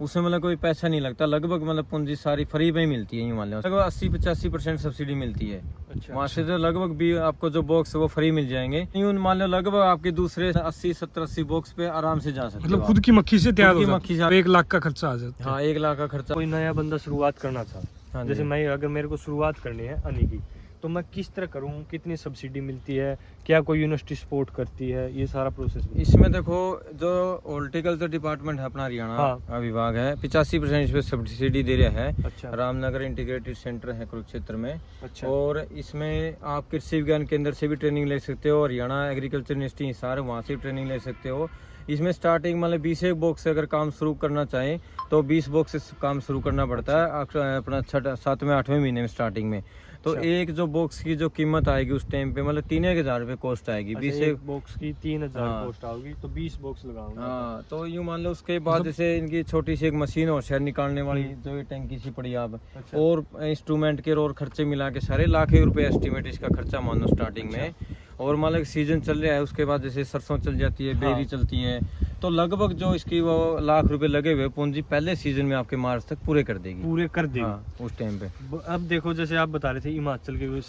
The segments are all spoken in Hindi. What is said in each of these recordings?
उसमें मतलब कोई पैसा नहीं लगता, लगभग मतलब पूंजी सारी फ्री में ही मिलती है। यूँ मान लो लगभग 80-85% सब्सिडी मिलती है। अच्छा, वहाँ से तो लगभग भी आपको जो बॉक्स है वो फ्री मिल जाएंगे। यूँ मान लो लगभग आपके दूसरे 80-70-80 बॉक्स पे आराम से जा सकते मतलब हो। खुद की मक्खी से तैयार हो मक्खी जाती है, 1 लाख का खर्चा आ जाता है। हाँ 1 लाख का खर्चा। कोई नया बंदा शुरुआत करना चाहे, हाँ जैसे जी। मैं अगर मेरे को शुरुआत करनी है हनी की, तो मैं किस तरह करूँ, कितनी सब्सिडी मिलती है, क्या कोई यूनिवर्सिटी सपोर्ट करती है, ये सारा प्रोसेस? इसमें देखो जो हॉर्टिकल्चर डिपार्टमेंट है अपना हरियाणा हाँ। का विभाग है, 85% इस पे सब्सिडी दे रहा है। अच्छा रामनगर इंटीग्रेटेड सेंटर है कुरुक्षेत्र में। अच्छा और इसमें आप कृषि विज्ञान केंद्र से भी ट्रेनिंग ले सकते हो, हरियाणा एग्रीकल्चर यूनिवर्सिटी हिसार वहाँ से ट्रेनिंग ले सकते हो। इसमें स्टार्टिंग मतलब 20 बॉक्स से अगर काम शुरू करना चाहें तो 20 बॉक्स से काम शुरू करना पड़ता है अपना 7वें-8वें महीने में स्टार्टिंग में। तो अच्छा। एक जो बॉक्स की जो कीमत आएगी उस टाइम पे मतलब 3,000 रुपये कॉस्ट आएगी। अच्छा, 20 एक बॉक्स की 3,000 हाँ। कॉस्ट आओगी, तो 20 बॉक्स लगाऊंगा। हाँ तो यूँ मान लो उसके बाद जैसे इनकी छोटी सी एक मशीन और शहर निकालने वाली जो ये टैंकी सी पड़ी आप, अच्छा। और इंस्ट्रूमेंट के और खर्चे मिला के सारे लाख एक रुपए एस्टिमेट इसका खर्चा मान लो स्टार्टिंग में। और मान लो सीजन चल रहा है उसके बाद जैसे सरसों चल जाती है, बेरी चलती है, तो लगभग जो इसकी वो लाख रुपए लगे हुए पूंजी पहले सीजन में आपके मार्च तक पूरे कर देगी। पूरे कर देगी। हाँ, उस टाइम पे। अब देखो जैसे आप बता रहे थे हिमाचल के भी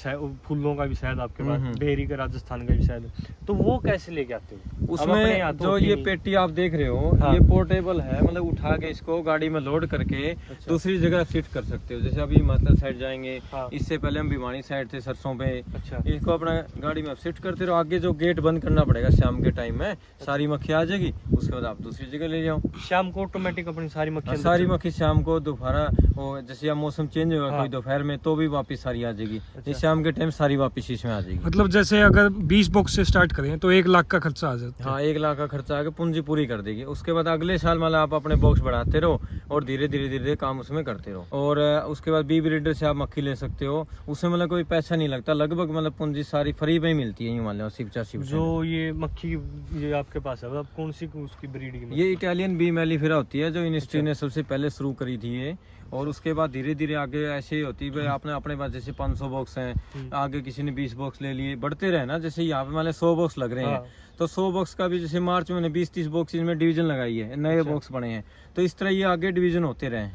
फूलों का भी शायद आपके पास, हम्म। बेरी का राजस्थान का भी शायद, तो वो कैसे लेके आते हो? अब अपने उसमें हाथों जो की ये नहीं। पेटी आप देख रहे हो हाँ। ये पोर्टेबल है, मतलब उठा के इसको गाड़ी में लोड करके अच्छा। दूसरी जगह शिफ्ट कर सकते हो। जैसे अभी हिमाचल साइड जाएंगे, हाँ। इससे पहले हम भिवानी साइड थे सरसों पे, अच्छा इसको अपना गाड़ी में शिफ्ट करते रहो। आगे जो गेट बंद करना पड़ेगा शाम के टाइम में, सारी मक्खी आ जाएगी, उसके बाद आप दूसरी जगह ले जाओ। शाम को ऑटोमेटिक अपनी सारी मक्खियाँ सारी मक्खी शाम को दोपहर जैसे अब मौसम चेंज होगा हाँ। कोई दोपहर में तो भी वापस सारी आ जाएगी। अच्छा। ये शाम के टाइम सारी वापस इसमें आ जाएगी। मतलब जैसे अगर 20 बॉक्स से स्टार्ट करें तो 1 लाख का खर्चा आ जाता है। हाँ 1 लाख का खर्चा आके पूंजी पूरी कर देगी। उसके बाद अगले साल मतलब आप अपने बॉक्स बढ़ाते रहो और धीरे धीरे काम उसमें करते रहो। और उसके बाद बी ब्रीडर से आप मक्खी ले सकते हो, उसमें मतलब कोई पैसा नहीं लगता, लगभग मतलब पूंजी सारी फ्री में ही मिलती है। यूँ मान लो 80-85%। जो ये मक्खी ये आपके पास है, अब कौन सी उसकी ब्रीड की? ये इटालियन बी मेलिफेरा होती है जो यूनिवर्सिटी ने सबसे पहले शुरू करी थी ये। और उसके बाद धीरे धीरे आगे ऐसे ही होती है, आपने अपने पास जैसे 500 बॉक्स हैं, आगे किसी ने 20 बॉक्स ले लिए, बढ़ते रहे ना। जैसे यहाँ पे मतलब 100 बॉक्स लग रहे हैं, तो 100 बॉक्स का भी जैसे मार्च में 20-30 बॉक्स इनमें डिवीजन लगाई है, नए बॉक्स बने हैं, तो इस तरह ये आगे डिवीजन होते रहे।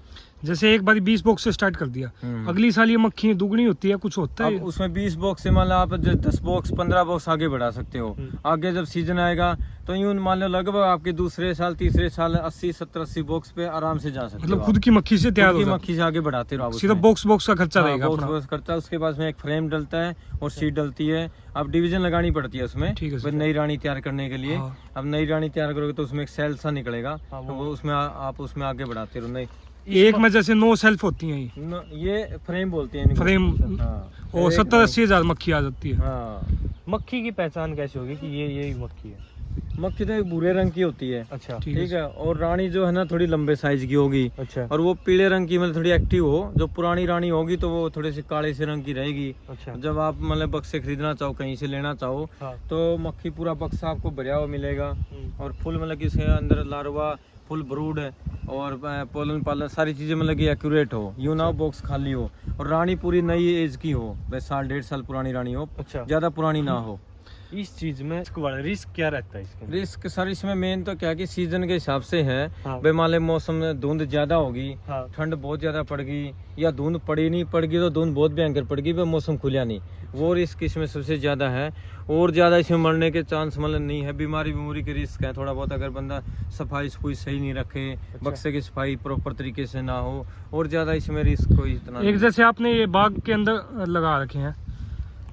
जैसे एक बार 20 बॉक्स से स्टार्ट कर दिया, अगली साल ये मक्खी दुगनी होती है, कुछ होता है? अब उसमें 20 बॉक्स से मान लो आप 10 बॉक्स 15 बॉक्स आगे बढ़ा सकते हो। आगे जब सीजन आएगा तो यूँ मान लो लगभग आपके दूसरे साल तीसरे साल 80-70-80 बॉक्स पे आराम से जा सकते हो। मतलब खुद की मक्खी से तैयार हो जाती है। मक्खी से आगे बढ़ाते रहो। सिर्फ बॉक्स का खर्चा रहेगा अपना। बॉक्स करता है, उसके बाद में एक फ्रेम डलता है और सीट डलती है। अब डिवीजन लगानी पड़ती है उसमें, ठीक है, नई रानी तैयार करने के लिए। हाँ। अब नई रानी तैयार करोगे तो उसमें एक सेल सा निकलेगा, हाँ, तो वो उसमें आप उसमें आगे बढ़ाते रहो। नहीं एक में जैसे 9 सेल्फ होती हैं ये फ्रेम बोलते हैं इनको। फ्रेम। हाँ। और 70-80 हजार मक्खी आ जाती है। हाँ। मक्खी की पहचान कैसे होगी कि ये मक्खी है? मक्खी तो एक भूरे रंग की होती है। अच्छा ठीक है। और रानी जो है ना थोड़ी लंबे साइज की होगी। अच्छा और वो पीले रंग की मतलब थोड़ी एक्टिव हो। जो पुरानी रानी होगी तो वो थोड़े से काले से रंग की रहेगी। अच्छा जब आप मतलब बक्से खरीदना चाहो, कहीं से लेना चाहो, हाँ। तो मक्खी पूरा बक्सा आपको भरा हुआ मिलेगा। और फुल मतलब कि इसके अंदर लार्वा फुल ब्रूड है और पोलन पालन सारी चीजें मतलब कि एक्यूरेट हो। यूँ ना बॉक्स खाली हो और रानी पूरी नई एज की हो, बस 1.5 साल पुरानी रानी हो, अच्छा ज्यादा पुरानी ना हो। इस चीज में रिस्क क्या रहता है इसके? रिस्क सर इसमें मेन तो क्या है कि सीजन के हिसाब से है। हाँ। भाई मान ले मौसम में धुंध ज्यादा होगी, हाँ। ठंड बहुत ज्यादा पड़गी, या धुंध पड़ी नहीं पड़गी तो धुंध बहुत भयंकर पड़गी, भाई मौसम खुला नहीं, वो रिस्क इसमें सबसे ज्यादा है। और ज्यादा इसमें मरने के चांस मतलब नहीं है। बीमारी के रिस्क है थोड़ा बहुत, अगर बंदा सफाई सही नहीं रखे, बक्से की सफाई प्रॉपर तरीके से ना हो, और ज्यादा इसमें रिस्क कोई इतना एक जैसे आपने ये बाग के अंदर लगा रखे हैं,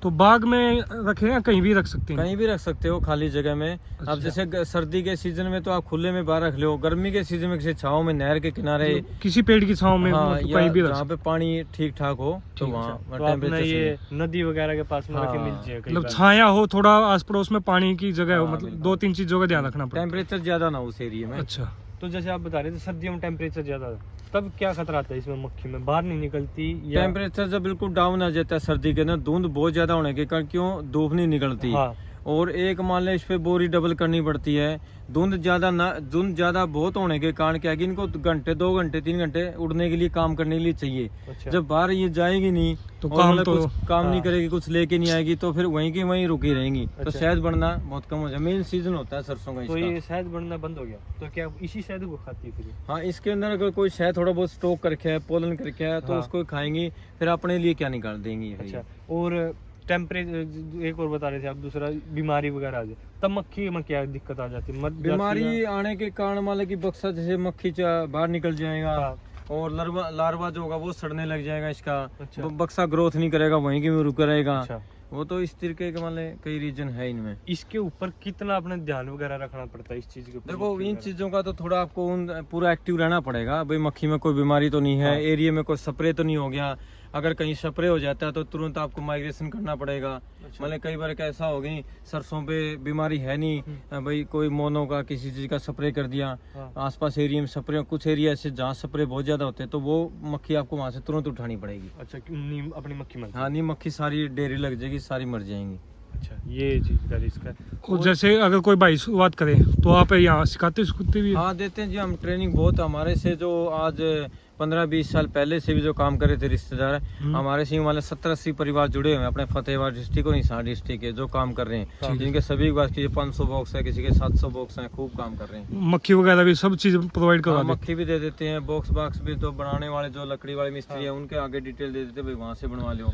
तो बाग में रखे हैं, कहीं भी रख सकते हैं? कहीं भी रख सकते हो खाली जगह में। अच्छा। अब जैसे सर्दी के सीजन में तो आप खुले में बाहर रख लो, गर्मी के सीजन में किसी छाव में, नहर के किनारे, किसी पेड़ की छांव में, हाँ, मतलब या कहीं भी रख जहाँ पे पानी ठीक ठाक हो तो वहाँ तो आपने ये नदी वगैरह के पास में रखे मिल जाए, मतलब छाया हो, थोड़ा आस पड़ोस में पानी की जगह हो, मतलब 2-3 चीजों का ध्यान रखना पड़ता है। टेम्परेचर ज्यादा ना उस एरिया में। अच्छा। तो जैसे आप बता रहे थे सर्दियों में टेम्परेचर ज्यादा है, तब क्या खतरा आता है इसमें? मक्खी में बाहर नहीं निकलती या? टेम्परेचर जब बिल्कुल डाउन आ जाता है सर्दी के अंदर, धुंध बहुत ज्यादा होने के कारण क्यों धूप नहीं निकलती, हाँ। और एक मान ले इस पे बोरी डबल करनी पड़ती है। धुंध ज्यादा बहुत होने के कारण क्या है कि इनको घंटे 2 घंटे 3 घंटे उड़ने के लिए काम करने के लिए चाहिए। अच्छा। जब बाहर ये जाएगी नहीं तो और काम मतलब तो- कुछ काम नहीं करेगी, कुछ लेके नहीं आएगी, तो फिर वहीं की वहीं रुकी रहेंगी। तो अच्छा। शहद बढ़ना बहुत कम हो जाए। मेन सीजन होता है सरसों का तो इसका। ये शहद बनना बंद हो गया तो क्या इसी शहद को खाती है फिर ये? हाँ, इसके अंदर अगर कोई शहद थोड़ा बहुत स्टॉक करके है, पोलन करके है, तो हाँ। उसको खाएंगी, फिर अपने लिए क्या निकाल देंगी ये। अच्छा। और टेम्परेचर एक और बता रहे थे आप, दूसरा बीमारी वगैरह आ जाए तब मक्खी में क्या दिक्कत आ जाती है? मर जाती है? बीमारी आने के कारण मतलब कि बक्सा जैसे मक्खी बाहर निकल जाएगा हाँ। और लार्वा जो होगा वो सड़ने लग जाएगा इसका। अच्छा। बक्सा ग्रोथ नहीं करेगा, वहीं की वहीं रुका रहेगा। अच्छा। वो तो इस तरीके के मतलब कई रीजन है इनमें। इसके ऊपर कितना अपने ध्यान वगैरह रखना पड़ता है इस चीज के ऊपर? देखो मक्खी इन वगैरह? चीजों का तो थोड़ा आपको पूरा एक्टिव रहना पड़ेगा। भाई मक्खी में कोई बीमारी तो नहीं है, हाँ। एरिया में कोई स्प्रे तो नहीं हो गया। अगर कहीं स्प्रे हो जाता है तो तुरंत आपको माइग्रेशन करना पड़ेगा। अच्छा। मतलब कई बार कैसा हो गई, सरसों पे बीमारी है नहीं, भाई कोई मोनो का किसी चीज का स्प्रे कर दिया, हाँ। आसपास एरिया में स्प्रे, कुछ एरिया ऐसे जहाँ स्प्रे बहुत ज्यादा होते हैं तो वो मक्खी आपको वहां से तुरंत उठानी पड़ेगी। अच्छा, नीम अपनी मक्खी मर हाँ, नहीं मक्खी सारी डेरी लग जाएगी, सारी मर जाएंगी। अच्छा, ये चीज का रिस्क है। और जैसे अगर कोई भाई शुरुआत करे तो आप यहाँ सिखाते भी? हाँ देते हैं जी, हम ट्रेनिंग बहुत हमारे से जो आज 15-20 साल पहले से भी जो काम कर रहे थे रिश्तेदार, हमारे से वाले 70-80 परिवार जुड़े हुए हैं अपने फतेहाबाद डिस्ट्रिक्ट और हिसार डिस्ट्रिक्ट के, जो काम कर रहे हैं, जिनके सभी के पास की 500 बॉक्स है, किसी के 700 बॉक्स हैं, खूब काम कर रहे हैं। मक्खी वगैरह भी सब चीज प्रोवाइड करवा हाँ, देते? मक्खी भी दे देते हैं, बॉक्स भी, तो बनाने वाले जो लकड़ी वाले मिस्त्री है उनके आगे डिटेल दे देते हैं, भाई वहाँ से बनवा लो।